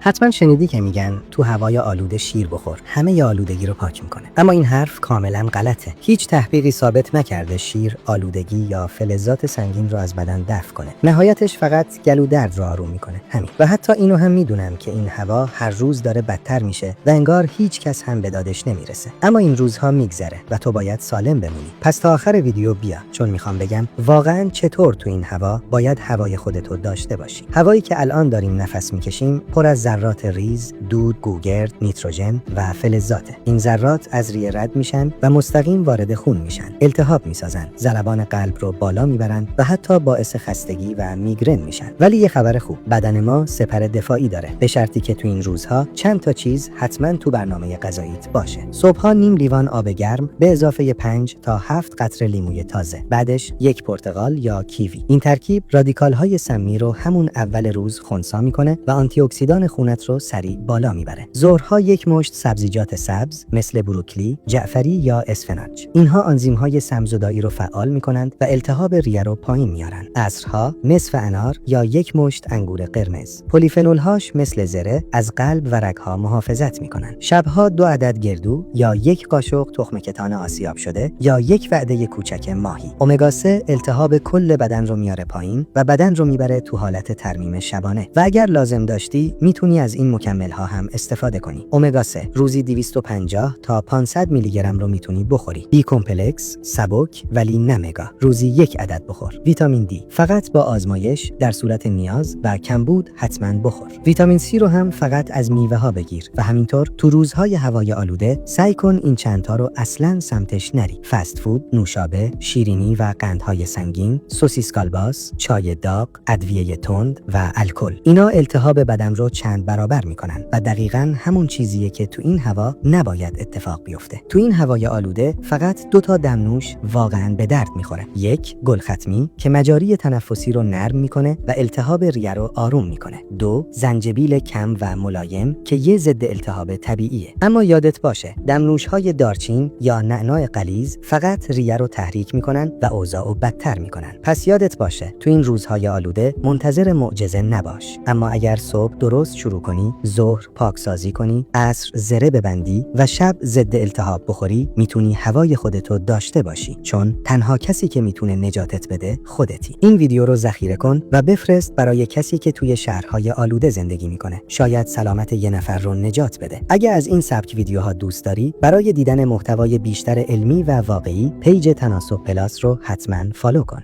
حتما شنیدی که میگن تو هوای آلوده شیر بخور، همه ی آلودگی رو پاک میکنه. اما این حرف کاملا غلطه. هیچ تحقیقی ثابت نکرده شیر آلودگی یا فلزات سنگین رو از بدن دفع کنه. نهایتش فقط گلو درد رو آروم میکنه، همین. و حتی اینو هم میدونم که این هوا هر روز داره بدتر میشه و انگار هیچ کس هم به دادش نمیرسه. اما این روزها میگذره و تو باید سالم بمونی. پس تا آخر ویدیو بیا، چون میخوام بگم واقعا چطور تو این هوا باید هوای خودتو داشته باشی. هوایی که الان داریم نفس میکشیم پر از ذرات ریز، دود، گوگرد، نیتروژن و فلزاته. این ذرات از ریه رد میشن و مستقیم وارد خون میشن. التهاب میسازن، ضربان قلب رو بالا میبرن و حتی باعث خستگی و میگرن میشن. ولی یه خبر خوب، بدن ما سپر دفاعی داره، به شرطی که تو این روزها چند تا چیز حتما تو برنامه غذاییت باشه. صبحها نیم لیوان آب گرم به اضافه 5 تا 7 قطره لیموی تازه. بعدش یک پرتقال یا کیوی. این ترکیب رادیکال‌های سمی رو همون اول روز خنثی میکنه و آنتی اکسیدان خونت رو سریع بالا میبره. ظهرها یک مشت سبزیجات سبز مثل بروکلی، جعفری یا اسفناج. اینها آنزیم‌های سم‌زدایی رو فعال میکنند و التهاب ریه رو پایین میارن. عصرها نصف انار یا یک مشت انگور قرمز. پلیفنول‌هاش مثل زره از قلب و رگ‌ها محافظت میکنن. شبها 2 عدد گردو یا یک قاشق تخم کتان آسیاب شده یا یک وعده کوچک ماهی. امگا 3 التهاب کل بدن رو میاره پایین و بدن رو میبره تو حالت ترمیم شبانه. و اگر لازم داشتی میتونی از این مکمل‌ها هم استفاده کنی. امگا 3 روزی 250 تا 500 میلی گرم رو میتونی بخوری. بی کمپلکس، سبک ولی نه مگا. روزی 1 عدد بخور. ویتامین دی فقط با آزمایش در صورت نیاز و کمبود حتما بخور. ویتامین سی رو هم فقط از میوه ها بگیر و همینطور تو روزهای هوای آلوده سعی کن این چند تا رو اصلاً سمتش نری. فست فود، نوشابه، شیرینی و قندهای سنگین، سوسیس کالباس، چای داغ، ادویه تند و الکل. اینا التهاب بدن رو چند برابر میکنن و دقیقاً همون چیزیه که تو این هوا نباید اتفاق بیفته. تو این هوای آلوده فقط 2 تا دمنوش واقعاً به درد میخوره. یک گل ختمی که مجاری تنفسی رو نرم میکنه و التهاب ریه رو آروم میکنه. 2 زنجبیل کم و ملایم که یه ضد التهاب طبیعیه. اما یادت باشه دمنوش‌های دارچین یا نعناع غلیظ فقط ریه رو تحریک میکنن و اوضاع رو بدتر میکنن. پس یادت باشه تو این روزهای آلوده منتظر معجزه نباش. اما اگر صبح درست شروع کنی، ظهر پاکسازی کنی، عصر زره ببندی و شب ضد التهاب بخوری، میتونی هوای خودتو داشته باشی، چون تنها کسی که میتونه نجاتت بده خودتی. این ویدیو رو ذخیره کن و بفرست برای کسی که توی شهرهای آلوده زندگی میکنه. شاید سلامت یه نفر رو نجات بده. اگه از این سبک ویدیوها دوست داری، برای دیدن محتوای بیشتر علمی و واقعی، پیج تناسب پلاس رو حتما فالو کن.